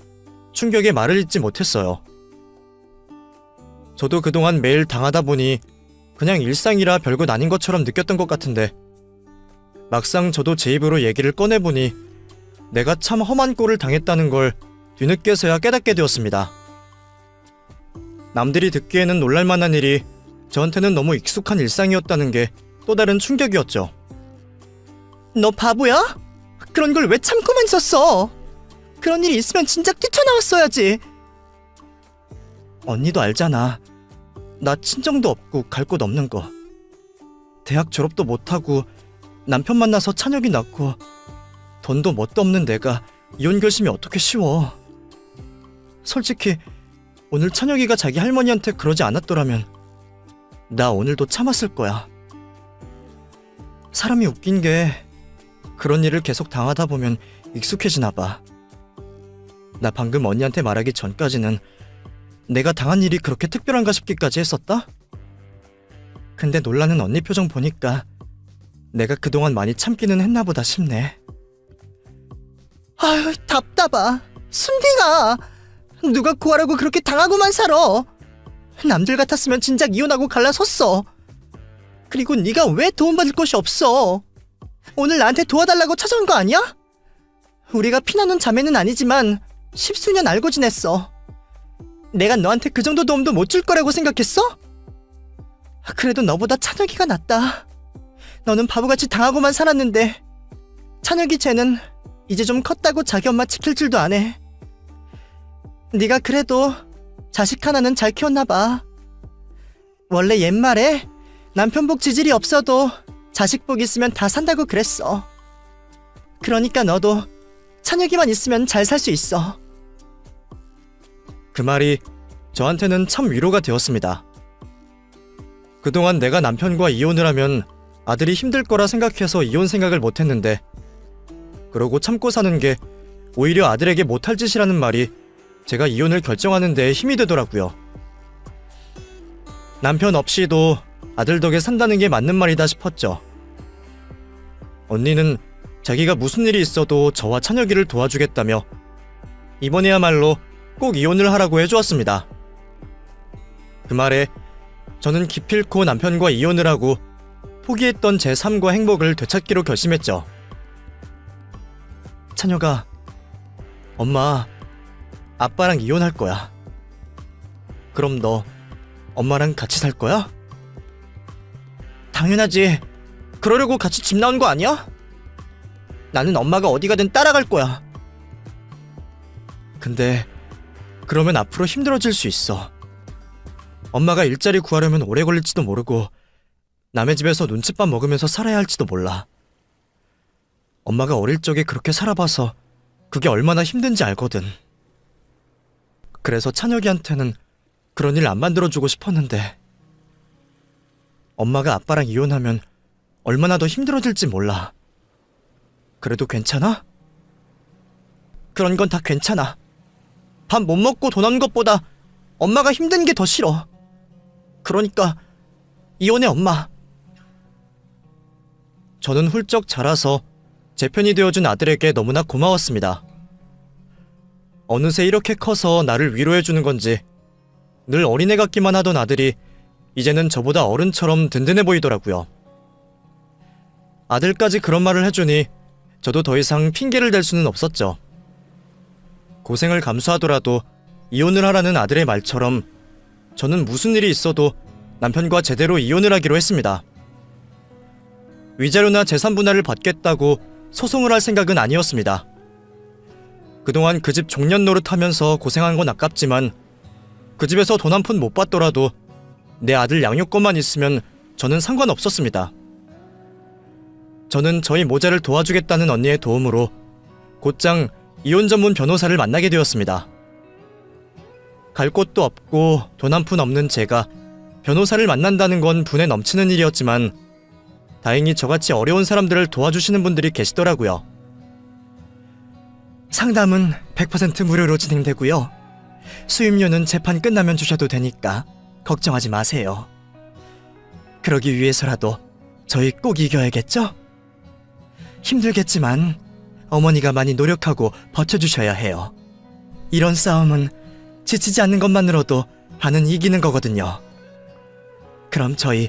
충격에 말을 잇지 못했어요. 저도 그동안 매일 당하다 보니 그냥 일상이라 별것 아닌 것처럼 느꼈던 것 같은데 막상 저도 제 입으로 얘기를 꺼내보니 내가 참 험한 꼴을 당했다는 걸 뒤늦게서야 깨닫게 되었습니다. 남들이 듣기에는 놀랄만한 일이 저한테는 너무 익숙한 일상이었다는 게 또 다른 충격이었죠. 너 바보야? 그런 걸 왜 참고만 있었어? 그런 일이 있으면 진작 뛰쳐나왔어야지. 언니도 알잖아. 나 친정도 없고 갈 곳 없는 거. 대학 졸업도 못하고 남편 만나서 찬혁이 낳고 돈도 뭣도 없는 내가 이혼 결심이 어떻게 쉬워. 솔직히 오늘 찬혁이가 자기 할머니한테 그러지 않았더라면 나 오늘도 참았을 거야. 사람이 웃긴 게 그런 일을 계속 당하다 보면 익숙해지나 봐. 나 방금 언니한테 말하기 전까지는 내가 당한 일이 그렇게 특별한가 싶기까지 했었다? 근데 놀라는 언니 표정 보니까 내가 그동안 많이 참기는 했나 보다 싶네. 아유, 답답하. 순딩아, 누가 구하라고 그렇게 당하고만 살아. 남들 같았으면 진작 이혼하고 갈라섰어. 그리고 네가 왜 도움받을 곳이 없어? 오늘 나한테 도와달라고 찾아온 거 아니야? 우리가 피나눈 자매는 아니지만 십수년 알고 지냈어. 내가 너한테 그 정도 도움도 못 줄 거라고 생각했어? 그래도 너보다 찬혁이가 낫다. 너는 바보같이 당하고만 살았는데 찬혁이 쟤는 이제 좀 컸다고 자기 엄마 지킬 줄도 안 해. 네가 그래도 자식 하나는 잘 키웠나 봐. 원래 옛말에 남편 복 지질이 없어도 자식 복 있으면 다 산다고 그랬어. 그러니까 너도 찬혁이만 있으면 잘 살 수 있어. 그 말이 저한테는 참 위로가 되었습니다. 그동안 내가 남편과 이혼을 하면 아들이 힘들 거라 생각해서 이혼 생각을 못했는데 그러고 참고 사는 게 오히려 아들에게 못할 짓이라는 말이 제가 이혼을 결정하는 데 힘이 되더라고요. 남편 없이도 아들 덕에 산다는 게 맞는 말이다 싶었죠. 언니는 자기가 무슨 일이 있어도 저와 찬혁이를 도와주겠다며 이번에야말로 꼭 이혼을 하라고 해주었습니다. 그 말에 저는 기필코 남편과 이혼을 하고 포기했던 제 삶과 행복을 되찾기로 결심했죠. 찬혁아, 엄마, 아빠랑 이혼할 거야. 그럼 너 엄마랑 같이 살 거야? 당연하지. 그러려고 같이 집 나온 거 아니야? 나는 엄마가 어디 가든 따라갈 거야. 근데 그러면 앞으로 힘들어질 수 있어. 엄마가 일자리 구하려면 오래 걸릴지도 모르고 남의 집에서 눈칫밥 먹으면서 살아야 할지도 몰라. 엄마가 어릴 적에 그렇게 살아봐서 그게 얼마나 힘든지 알거든. 그래서 찬혁이한테는 그런 일 안 만들어주고 싶었는데 엄마가 아빠랑 이혼하면 얼마나 더 힘들어질지 몰라. 그래도 괜찮아? 그런 건 다 괜찮아. 밥 못 먹고 돈 한 것보다 엄마가 힘든 게 더 싫어. 그러니까 이혼해, 엄마. 저는 훌쩍 자라서 제 편이 되어준 아들에게 너무나 고마웠습니다. 어느새 이렇게 커서 나를 위로해주는 건지 늘 어린애 같기만 하던 아들이 이제는 저보다 어른처럼 든든해 보이더라고요. 아들까지 그런 말을 해주니 저도 더 이상 핑계를 댈 수는 없었죠. 고생을 감수하더라도 이혼을 하라는 아들의 말처럼 저는 무슨 일이 있어도 남편과 제대로 이혼을 하기로 했습니다. 위자료나 재산 분할을 받겠다고 소송을 할 생각은 아니었습니다. 그동안 그 집 종년 노릇하면서 고생한 건 아깝지만 그 집에서 돈 한 푼 못 받더라도 내 아들 양육권만 있으면 저는 상관없었습니다. 저는 저희 모자를 도와주겠다는 언니의 도움으로 곧장 이혼 전문 변호사를 만나게 되었습니다. 갈 곳도 없고 돈 한 푼 없는 제가 변호사를 만난다는 건 분에 넘치는 일이었지만 다행히 저같이 어려운 사람들을 도와주시는 분들이 계시더라고요. 상담은 100% 무료로 진행되고요. 수임료는 재판 끝나면 주셔도 되니까 걱정하지 마세요. 그러기 위해서라도 저희 꼭 이겨야겠죠? 힘들겠지만 어머니가 많이 노력하고 버텨주셔야 해요. 이런 싸움은 지치지 않는 것만으로도 반은 이기는 거거든요. 그럼 저희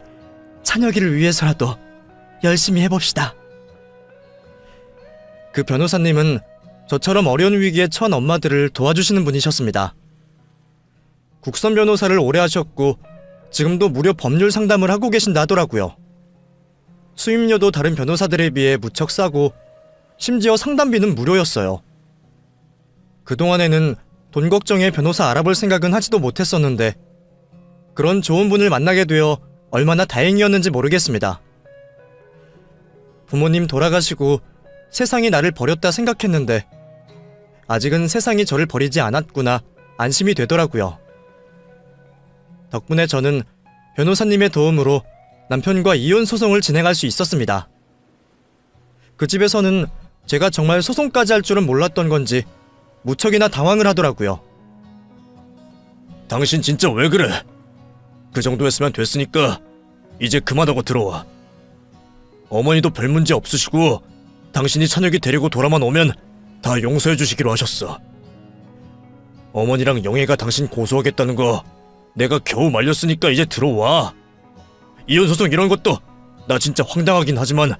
찬혁이를 위해서라도 열심히 해봅시다. 그 변호사님은 저처럼 어려운 위기에 처한 엄마들을 도와주시는 분이셨습니다. 국선 변호사를 오래 하셨고 지금도 무료 법률 상담을 하고 계신다 하더라고요. 수임료도 다른 변호사들에 비해 무척 싸고 심지어 상담비는 무료였어요. 그동안에는 돈 걱정에 변호사 알아볼 생각은 하지도 못했었는데 그런 좋은 분을 만나게 되어 얼마나 다행이었는지 모르겠습니다. 부모님 돌아가시고 세상이 나를 버렸다 생각했는데 아직은 세상이 저를 버리지 않았구나 안심이 되더라고요. 덕분에 저는 변호사님의 도움으로 남편과 이혼 소송을 진행할 수 있었습니다. 그 집에서는 제가 정말 소송까지 할 줄은 몰랐던 건지 무척이나 당황을 하더라고요. 당신 진짜 왜 그래? 그 정도 했으면 됐으니까 이제 그만하고 들어와. 어머니도 별 문제 없으시고 당신이 찬혁이 데리고 돌아만 오면 다 용서해 주시기로 하셨어. 어머니랑 영애가 당신 고소하겠다는 거 내가 겨우 말렸으니까 이제 들어와. 이혼소송 이런 것도 나 진짜 황당하긴 하지만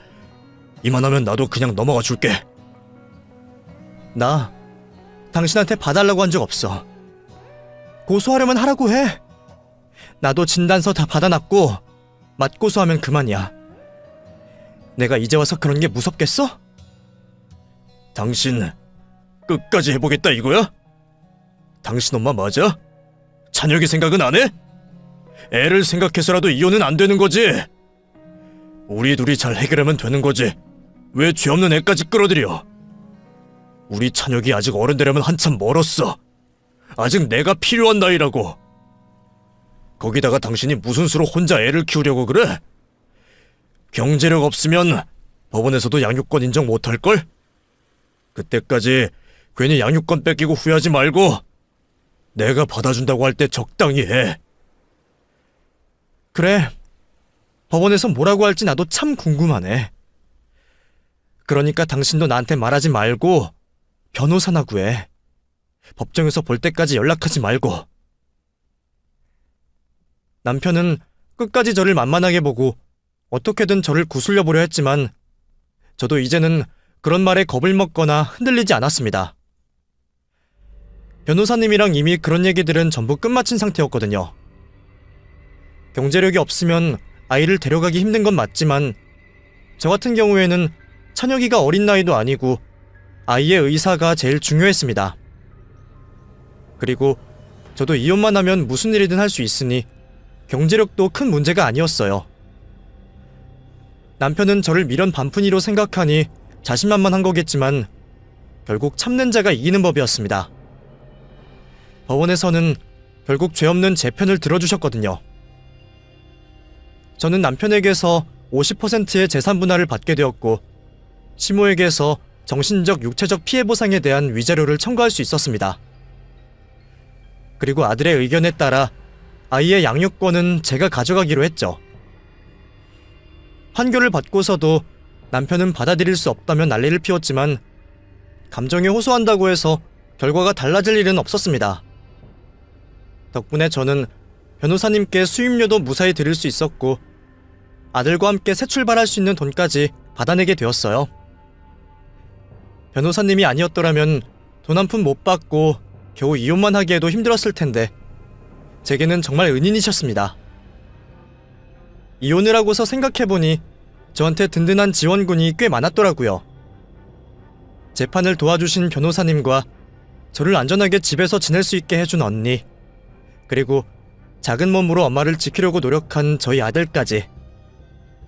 이만하면 나도 그냥 넘어가 줄게. 나 당신한테 봐달라고 한 적 없어. 고소하려면 하라고 해. 나도 진단서 다 받아놨고 맞고소하면 그만이야. 내가 이제 와서 그런 게 무섭겠어? 당신 끝까지 해보겠다 이거야? 당신 엄마 맞아? 찬혁이 생각은 안 해? 애를 생각해서라도 이혼은 안 되는 거지. 우리 둘이 잘 해결하면 되는 거지. 왜 죄 없는 애까지 끌어들여? 우리 찬혁이 아직 어른 되려면 한참 멀었어. 아직 내가 필요한 나이라고. 거기다가 당신이 무슨 수로 혼자 애를 키우려고 그래? 경제력 없으면 법원에서도 양육권 인정 못할걸? 그때까지 괜히 양육권 뺏기고 후회하지 말고 내가 받아준다고 할 때 적당히 해. 그래. 법원에서 뭐라고 할지 나도 참 궁금하네. 그러니까 당신도 나한테 말하지 말고 변호사나 구해. 법정에서 볼 때까지 연락하지 말고. 남편은 끝까지 저를 만만하게 보고 어떻게든 저를 구슬려 보려 했지만 저도 이제는 그런 말에 겁을 먹거나 흔들리지 않았습니다. 변호사님이랑 이미 그런 얘기들은 전부 끝마친 상태였거든요. 경제력이 없으면 아이를 데려가기 힘든 건 맞지만 저 같은 경우에는 찬혁이가 어린 나이도 아니고 아이의 의사가 제일 중요했습니다. 그리고 저도 이혼만 하면 무슨 일이든 할 수 있으니 경제력도 큰 문제가 아니었어요. 남편은 저를 미련 반푼이로 생각하니 자신만만한 거겠지만 결국 참는 자가 이기는 법이었습니다. 법원에서는 결국 죄 없는 제 편을 들어주셨거든요. 저는 남편에게서 50%의 재산 분할을 받게 되었고 시모에게서 정신적, 육체적 피해 보상에 대한 위자료를 청구할 수 있었습니다. 그리고 아들의 의견에 따라 아이의 양육권은 제가 가져가기로 했죠. 판결을 받고서도 남편은 받아들일 수 없다며 난리를 피웠지만 감정에 호소한다고 해서 결과가 달라질 일은 없었습니다. 덕분에 저는 변호사님께 수임료도 무사히 드릴 수 있었고 아들과 함께 새 출발할 수 있는 돈까지 받아내게 되었어요. 변호사님이 아니었더라면 돈 한 푼 못 받고 겨우 이혼만 하기에도 힘들었을 텐데 제게는 정말 은인이셨습니다. 이혼을 하고서 생각해보니 저한테 든든한 지원군이 꽤 많았더라고요. 재판을 도와주신 변호사님과 저를 안전하게 집에서 지낼 수 있게 해준 언니, 그리고 작은 몸으로 엄마를 지키려고 노력한 저희 아들까지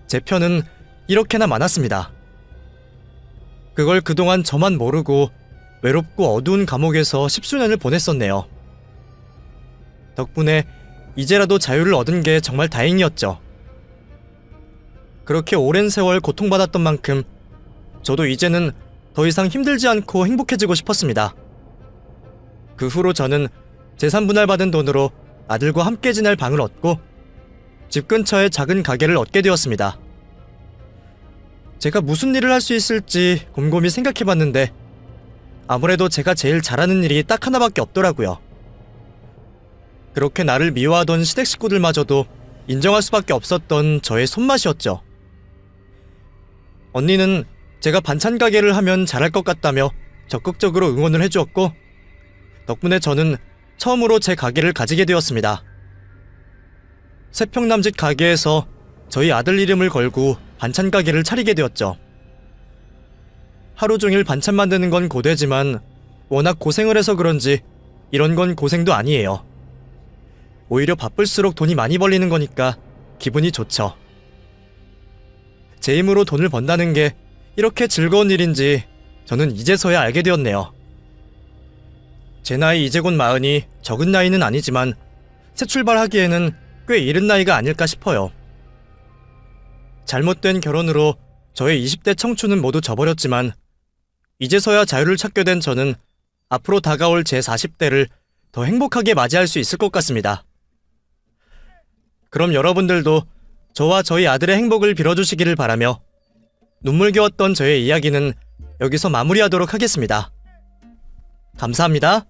제 편은 이렇게나 많았습니다. 그걸 그동안 저만 모르고 외롭고 어두운 감옥에서 10수년을 보냈었네요. 덕분에 이제라도 자유를 얻은 게 정말 다행이었죠. 그렇게 오랜 세월 고통받았던 만큼 저도 이제는 더 이상 힘들지 않고 행복해지고 싶었습니다. 그 후로 저는 재산 분할받은 돈으로 아들과 함께 지낼 방을 얻고 집 근처에 작은 가게를 얻게 되었습니다. 제가 무슨 일을 할 수 있을지 곰곰이 생각해봤는데 아무래도 제가 제일 잘하는 일이 딱 하나밖에 없더라고요. 그렇게 나를 미워하던 시댁 식구들마저도 인정할 수밖에 없었던 저의 손맛이었죠. 언니는 제가 반찬 가게를 하면 잘할 것 같다며 적극적으로 응원을 해주었고 덕분에 저는 처음으로 제 가게를 가지게 되었습니다. 세평남짓 가게에서 저희 아들 이름을 걸고 반찬 가게를 차리게 되었죠. 하루 종일 반찬 만드는 건 고되지만 워낙 고생을 해서 그런지 이런 건 고생도 아니에요. 오히려 바쁠수록 돈이 많이 벌리는 거니까 기분이 좋죠. 제 힘으로 돈을 번다는 게 이렇게 즐거운 일인지 저는 이제서야 알게 되었네요. 제 나이 이제 곧 40이 적은 나이는 아니지만 새 출발하기에는 꽤 이른 나이가 아닐까 싶어요. 잘못된 결혼으로 저의 20대 청춘은 모두 져버렸지만 이제서야 자유를 찾게 된 저는 앞으로 다가올 제 40대를 더 행복하게 맞이할 수 있을 것 같습니다. 그럼 여러분들도 저와 저희 아들의 행복을 빌어주시기를 바라며 눈물겨웠던 저의 이야기는 여기서 마무리하도록 하겠습니다. 감사합니다.